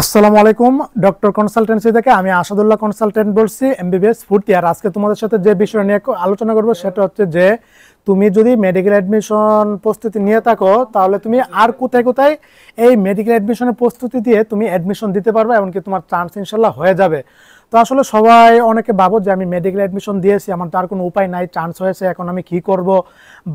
আসসালামু আলাইকুম। Doctor consultancy থেকে আমি আসাদুল্লাহ কনসালটেন্ট বলছি, এমবিবিএস ফোর্থ ইয়ার। আজকে তোমাদের সাথে যে বিষয় নিয়ে আলোচনা করব সেটা হচ্ছে যে তুমি যদি মেডিকেল অ্যাডমিশন প্রস্তুতি নিয়ে থাকো তাহলে তুমি আর কোথায় কোথায় এই মেডিকেল অ্যাডমিশনের প্রস্তুতি দিয়ে তুমি অ্যাডমিশন দিতে পারবে, এমনকি তোমার চান্স ইনশাল্লাহ হয়ে যাবে। তো আসলে সবাই অনেকে ভাবো যে আমি মেডিকেল অ্যাডমিশন দিয়েছি, আমার তো আর কোনো উপায় নাই, চান্স হয়েছে, এখন আমি কি করব,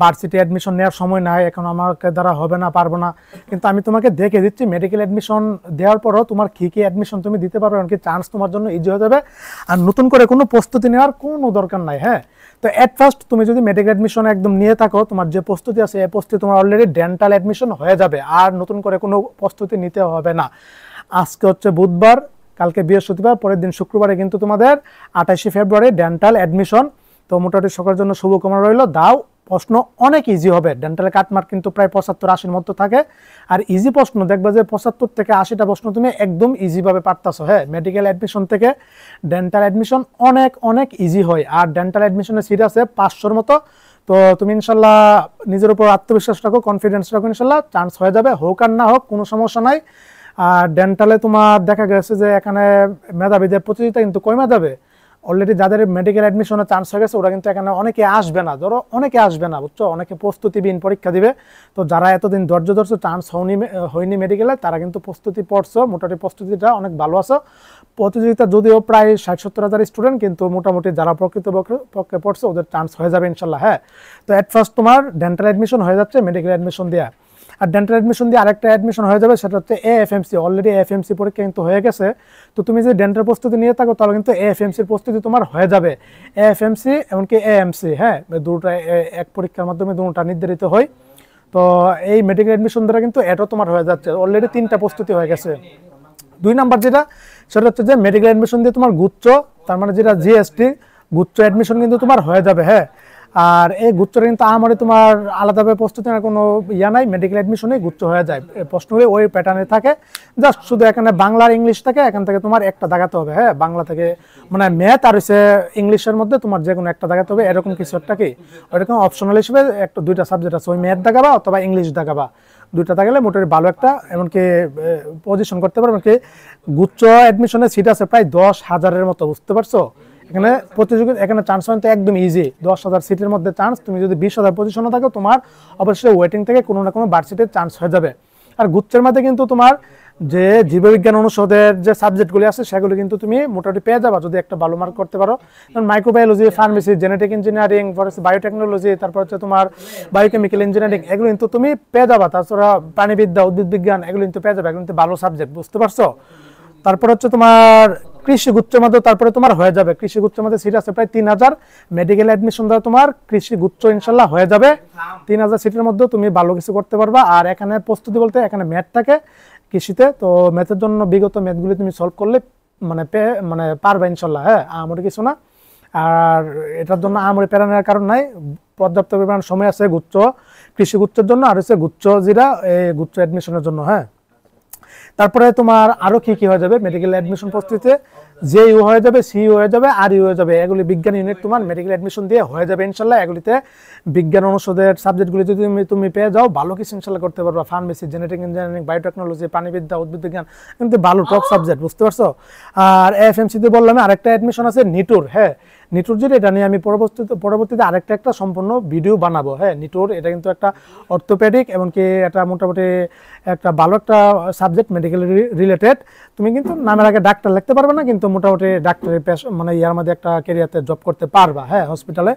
ভার্সিটি অ্যাডমিশন নেওয়ার সময় নাই, এখন আমাকে দ্বারা হবে না, পারবো না। কিন্তু আমি তোমাকে দেখে দিচ্ছি মেডিকেল অ্যাডমিশন দেওয়ার পরও তোমার কী কী অ্যাডমিশন তুমি দিতে পারবে, এমনকি চান্স তোমার জন্য ইজি হয়ে যাবে, আর নতুন করে কোনো প্রস্তুতি নেওয়ার কোনো দরকার নাই। হ্যাঁ, তো অ্যাট ফার্স্ট তুমি যদি মেডিকেল অ্যাডমিশন একদম নিয়ে থাকো, তোমার যে প্রস্তুতি আছে এই প্রস্তুতি তোমার অলরেডি ডেন্টাল অ্যাডমিশন হয়ে যাবে, আর নতুন করে কোনো প্রস্তুতি নিতে হবে না। আজকে হচ্ছে বুধবার, কালকে বৃহস্পতিবার, পরের দিন শুক্রবারে কিন্তু তোমাদের 28শে ফেব্রুয়ারি ডেন্টাল অ্যাডমিশন। তো মোটামুটি সকলের জন্য শুভকামনা রইল। দাও, প্রশ্ন অনেক ইজি হবে। ডেন্টালের কাটমার্ক কিন্তু প্রায় 75-80-র মতো থাকে, আর ইজি প্রশ্ন দেখবে যে 75 থেকে 80টা প্রশ্ন তুমি একদম ইজিভাবে পারতাছো। হ্যাঁ, মেডিকেল অ্যাডমিশন থেকে ডেন্টাল অ্যাডমিশন অনেক অনেক ইজি হয়, আর ডেন্টাল অ্যাডমিশনের সিট আছে 500-র মতো। তো তুমি ইনশাল্লাহ নিজের উপর আত্মবিশ্বাস রাখো, কনফিডেন্স রাখো, ইনশাল্লাহ চান্স হয়ে যাবে। হোক আর না হোক কোনো সমস্যা নাই। আর ডেন্টালে তোমার দেখা গেছে যে এখানে মেধাবীদের প্রতিযোগিতা কিন্তু কমে যাবে। অলরেডি যাদের মেডিকেল অ্যাডমিশনের চান্স হয়ে গেছে ওরা কিন্তু এখানে অনেকে আসবে না, ধরো অনেকে আসবে না, বুঝছো, অনেকে প্রস্তুতিবিহীন পরীক্ষা দিবে। তো যারা এতদিন ধৈর্য ধরছো, চান্স হয়নি মেডিকেলে, তারা কিন্তু প্রস্তুতি পড়ছো, মোটামুটি প্রস্তুতিটা অনেক ভালো আছে। প্রতিযোগিতা যদিও প্রায় 60-70 হাজার স্টুডেন্ট, কিন্তু মোটামুটি যারা প্রকৃতপক্ষে পড়ছে ওদের চান্স হয়ে যাবে ইনশাল্লাহ। হ্যাঁ, তো অ্যাট ফার্স্ট তোমার ডেন্টাল অ্যাডমিশন হয়ে যাচ্ছে মেডিকেল অ্যাডমিশন দেওয়া, আর ডেন্টাল অ্যাডমিশন দিয়ে আরেকটা অ্যাডমিশন হয়ে যাবে, সেটা হচ্ছে এএফএমসি। অলরেডি এএফএমসি পরীক্ষা কিন্তু হয়ে গেছে। তো তুমি যদি ডেন্টাল প্রস্তুতি নিয়ে থাকো তাহলে কিন্তু এএফএমসির প্রস্তুতি তোমার হয়ে যাবে। এএফএমসি এমনকি এএমসি, হ্যাঁ, দুটো এক পরীক্ষার মাধ্যমে দুটোটা নির্ধারিত হয়। তো এই মেডিকেল অ্যাডমিশন দ্বারা কিন্তু এটাও তোমার হয়ে যাচ্ছে, অলরেডি 3টা প্রস্তুতি হয়ে গেছে। 2 নাম্বার যেটা, সেটা হচ্ছে যে মেডিকেল অ্যাডমিশন দিয়ে তোমার গুচ্ছ, তার মানে যেটা জিএসটি গুচ্ছ অ্যাডমিশন কিন্তু তোমার হয়ে যাবে। হ্যাঁ, আর এই গুচ্ছটা কিন্তু আমাদের তোমার আলাদাভাবে প্রস্তুতি নেওয়ার কোনো ইয়া নাই, মেডিকেল অ্যাডমিশনেই গুচ্ছ হয়ে যায়। প্রশ্নগুলি ওই প্যাটার্নে থাকে, জাস্ট শুধু এখানে বাংলা আর ইংলিশ থাকে, এখান থেকে তোমার একটা দাগাতে হবে। হ্যাঁ, বাংলা থেকে মানে ম্যাথ আর হচ্ছে ইংলিশের মধ্যে তোমার যে কোনো একটা দাগাতে হবে, এরকম কিছু একটা কি ওইরকম অপশনাল হিসেবে একটা 2টা সাবজেক্ট আছে, ওই ম্যাথ দাগাবা অথবা ইংলিশ দাগাবা, 2টা দাগালে মোটামুটি ভালো একটা এমনকি পজিশন করতে পারবে। এমনকি গুচ্ছ অ্যাডমিশনের সিট আছে প্রায় 10,000-এর মতো, বুঝতে পারছো। এখানে প্রতিযোগিতা, এখানে চান্স কিন্তু একদম ইজি, 10,000 সিটের মধ্যে চান্স। তুমি যদি 20,000 পজিশনে থাকো তোমার অবশ্যই ওয়েটিং থেকে কোনো না কোনো ভার্সিটির চান্স হয়ে যাবে। আর গুচ্ছের মধ্যে কিন্তু তোমার যে জীববিজ্ঞান অনুষদের যে সাবজেক্টগুলি আছে সেগুলো কিন্তু তুমি মোটামুটি পেয়ে যাবা যদি একটা ভালো মার্ক করতে পারো। যেমন microbiology, pharmacy, genetic engineering, biotechnology, তারপর হচ্ছে তোমার বায়োকেমিক্যাল ইঞ্জিনিয়ারিং, এগুলো কিন্তু তুমি পেয়ে যাবা। তাছাড়া প্রাণীবিদ্যা, উদ্ভিদ বিজ্ঞান, এগুলো কিন্তু পেয়ে যাবে, এগুলো কিন্তু ভালো সাবজেক্ট, বুঝতে পারছো। তারপর হচ্ছে তোমার কৃষি গুচ্ছের মধ্যে তারপরে তোমার হয়ে যাবে, কৃষি গুচ্ছের মধ্যে সিট আছে প্রায় 3,000। মেডিকেল অ্যাডমিশন দ্বারা তোমার কৃষি গুচ্ছ ইনশাল্লাহ হয়ে যাবে। 3,000 সিটের মধ্যে তুমি ভালো কিছু করতে পারবা। আর এখানে প্রস্তুতি বলতে এখানে ম্যাথ থাকে কৃষিতে, তো ম্যাথের জন্য বিগত ম্যাথগুলি তুমি সলভ করলে মানে পারবা ইনশাল্লাহ। হ্যাঁ, আমরি কিছু না, আর এটার জন্য আমরি প্যারা নেওয়ার কারণ নাই, পর্যাপ্ত পরিমাণ সময় আছে গুচ্ছ কৃষি গুচ্ছের জন্য, আর হচ্ছে গুচ্ছ যেটা এই গুচ্ছ অ্যাডমিশনের জন্য। হ্যাঁ, তারপরে তোমার আরো কি কি হয়ে যাবে মেডিকেল অ্যাডমিশন প্রস্তুতিতে, যে ইউ হয়ে যাবে, সি হয়ে যাবে, আর ইউ হয়ে যাবে, এগুলি বিজ্ঞান ইউনিট তোমার মেডিকেল অ্যাডমিশন দিয়ে হয়ে যাবে ইনশাল্লাহ। এগুলিতে বিজ্ঞান অনুষদের সাবজেক্টগুলি যদি তুমি পেয়ে যাও ভালো কিছু ইনশাল্লাহ করতে পারবা। ফার্মেসি, জেনেটিক ইঞ্জিনিয়ারিং, বায়োটেকনোলজি, প্রাণীবিদ্যা, উদ্ভিদ বিজ্ঞান, কিন্তু ভালো টপ সাবজেক্ট, বুঝতে পারছো। আর এএফএমসিতে বললাম আরেকটা অ্যাডমিশন আছে নিটুর। হ্যাঁ, নিটুর যেটা, এটা নিয়ে আমি পরবর্তীতে আরেকটা সম্পূর্ণ ভিডিও বানাবো। হ্যাঁ, নিটুর এটা কিন্তু একটা অর্থোপেডিক, এমনকি এটা মোটামুটি একটা ভালো একটা সাবজেক্ট মেডিকেল রিলেটেড। তুমি কিন্তু নামের আগে ডাক্তার লিখতে পারবে না, কিন্তু মোটামুটি ডাক্তারের মানে ইয়ার মধ্যে একটা ক্যারিয়ারতে জব করতে পারবা। হ্যাঁ, হসপিটালে।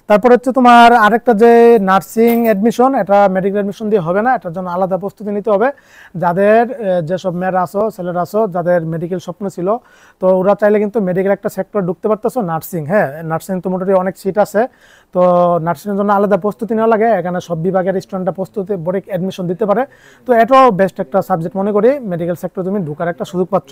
তারপর হচ্ছে তোমার আরেকটা যে নার্সিং অ্যাডমিশন, এটা মেডিকেল অ্যাডমিশন দিয়ে হবে না, এটার জন্য আলাদা প্রস্তুতি নিতে হবে। যাদের যেসব মেয়েরা আসো, ছেলেরা আসো, যাদের মেডিকেল স্বপ্ন ছিল, তো ওরা চাইলে কিন্তু মেডিকেল একটা সেক্টর ঢুকতে পারতেছো, নার্সিং। হ্যাঁ, নার্সিং তো মোটামুটি অনেক সিট আছে, তো নার্সিংয়ের জন্য আলাদা প্রস্তুতি নেওয়া লাগে। এখানে সব বিভাগের স্টুডেন্টরা প্রস্তুতি বোর্ডে অ্যাডমিশন দিতে পারে। তো এটাও বেস্ট একটা সাবজেক্ট মনে করি, মেডিকেল সেক্টর তুমি ঢুকার একটা সুযোগ পাচ্ছ।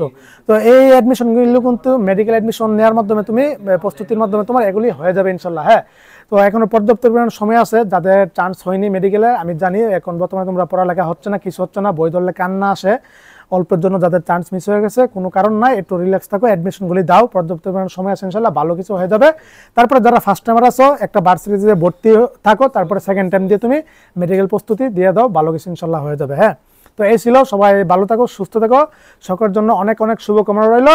তো এই অ্যাডমিশনগুলো কিন্তু মেডিকেল অ্যাডমিশন নেওয়ার মাধ্যমে তুমি প্রস্তুতির মাধ্যমে তোমার এগুলি হয়ে যাবে ইনশাল্লাহ। হ্যাঁ, তো এখনো পর্যাপ্ত পরিমাণ সময় আছে। যাদের চান্স হয়নি মেডিকেলে, আমি জানি এখন বর্তমানে তোমরা পড়ালেখা হচ্ছে না, কিছু হচ্ছে না, বই ধরলে কান্না আসে অল্পের জন্য, যাদের চান্স মিস হয়ে গেছে কোনো কারণ নাই, একটু রিল্যাক্স থাকো, অ্যাডমিশনগুলি দাও, পর্যাপ্ত পরিমাণ সময় আছে ইনশাল্লাহ, ভালো কিছু হয়ে যাবে। তারপরে যারা ফার্স্ট টাইমার আছো একটা ভার্সিটিতে ভর্তি থাকো, তারপরে সেকেন্ড টাইম দিয়ে তুমি মেডিকেল প্রস্তুতি দিয়ে দাও, ভালো কিছু ইনশাল্লাহ হয়ে যাবে। হ্যাঁ, তো এই ছিল, সবাই ভালো থাকো, সুস্থ থাকো, সকলের জন্য অনেক অনেক শুভকামনা রইল।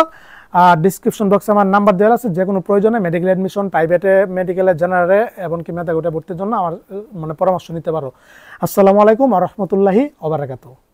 আর ডিসক্রিপশন বক্সে আমার নাম্বার দেওয়া আছে, যে কোনো প্রয়োজনে মেডিকেল অ্যাডমিশন, প্রাইভেটে, মেডিকেলে, জেনারেলে এমনকি মেধাগোটে ভর্তির জন্য আমার পরামর্শ নিতে পারো। আসসালামু আলাইকুম ওয়া রাহমাতুল্লাহি ওয়া বারাকাতুহু।